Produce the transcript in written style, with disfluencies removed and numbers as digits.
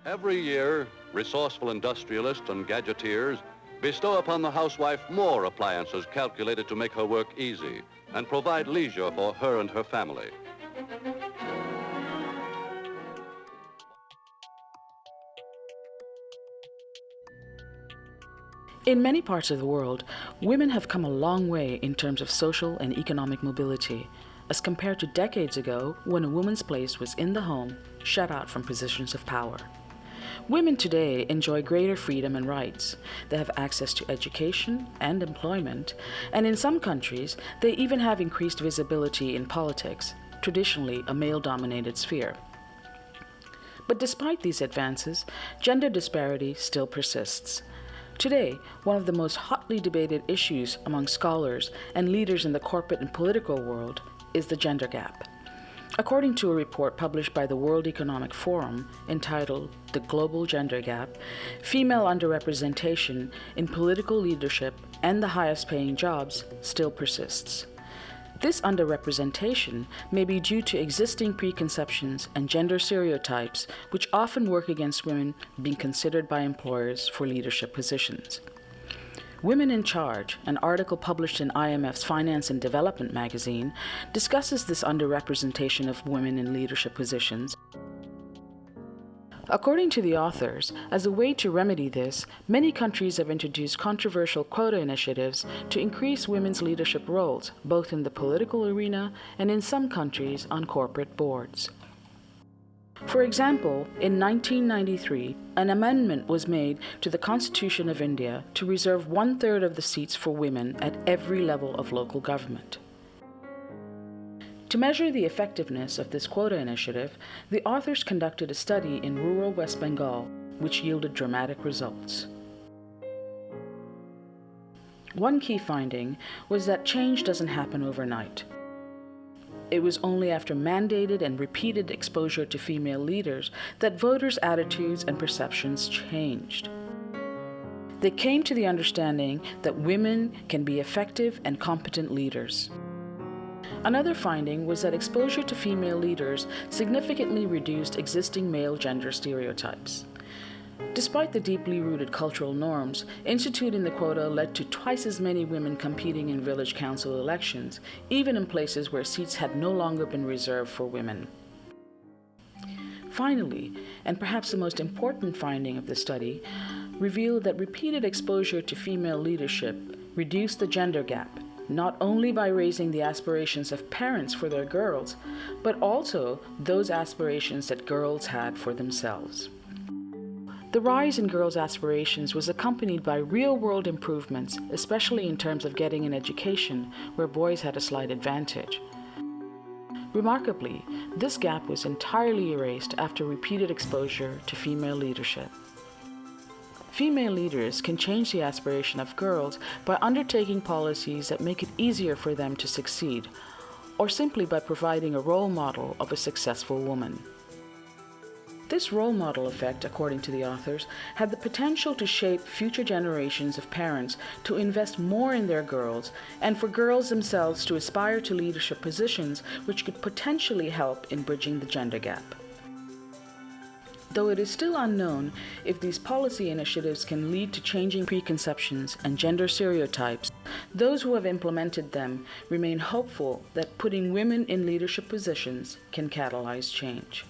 Every year, resourceful industrialists and gadgeteers bestow upon the housewife more appliances calculated to make her work easy and provide leisure for her and her family. In many parts of the world, women have come a long way in terms of social and economic mobility, as compared to decades ago when a woman's place was in the home, shut out from positions of power. Women today enjoy greater freedom and rights. They have access to education and employment, and in some countries, they even have increased visibility in politics, traditionally a male-dominated sphere. But despite these advances, gender disparity still persists. Today, one of the most hotly debated issues among scholars and leaders in the corporate and political world is the gender gap. According to a report published by the World Economic Forum entitled The Global Gender Gap, female underrepresentation in political leadership and the highest paying jobs still persists. This underrepresentation may be due to existing preconceptions and gender stereotypes which often work against women being considered by employers for leadership positions. Women in Charge, an article published in IMF's Finance and Development magazine, discusses this underrepresentation of women in leadership positions. According to the authors, as a way to remedy this, many countries have introduced controversial quota initiatives to increase women's leadership roles, both in the political arena and in some countries on corporate boards. For example, in 1993, an amendment was made to the Constitution of India to reserve 1/3 of the seats for women at every level of local government. To measure the effectiveness of this quota initiative, the authors conducted a study in rural West Bengal, which yielded dramatic results. One key finding was that change doesn't happen overnight. It was only after mandated and repeated exposure to female leaders that voters' attitudes and perceptions changed. They came to the understanding that women can be effective and competent leaders. Another finding was that exposure to female leaders significantly reduced existing male gender stereotypes. Despite the deeply rooted cultural norms, instituting the quota led to twice as many women competing in village council elections, even in places where seats had no longer been reserved for women. Finally, and perhaps the most important finding of the study, revealed that repeated exposure to female leadership reduced the gender gap, not only by raising the aspirations of parents for their girls, but also those aspirations that girls had for themselves. The rise in girls' aspirations was accompanied by real-world improvements, especially in terms of getting an education, where boys had a slight advantage. Remarkably, this gap was entirely erased after repeated exposure to female leadership. Female leaders can change the aspiration of girls by undertaking policies that make it easier for them to succeed, or simply by providing a role model of a successful woman. This role model effect, according to the authors, had the potential to shape future generations of parents to invest more in their girls and for girls themselves to aspire to leadership positions, which could potentially help in bridging the gender gap. Though it is still unknown if these policy initiatives can lead to changing preconceptions and gender stereotypes, those who have implemented them remain hopeful that putting women in leadership positions can catalyze change.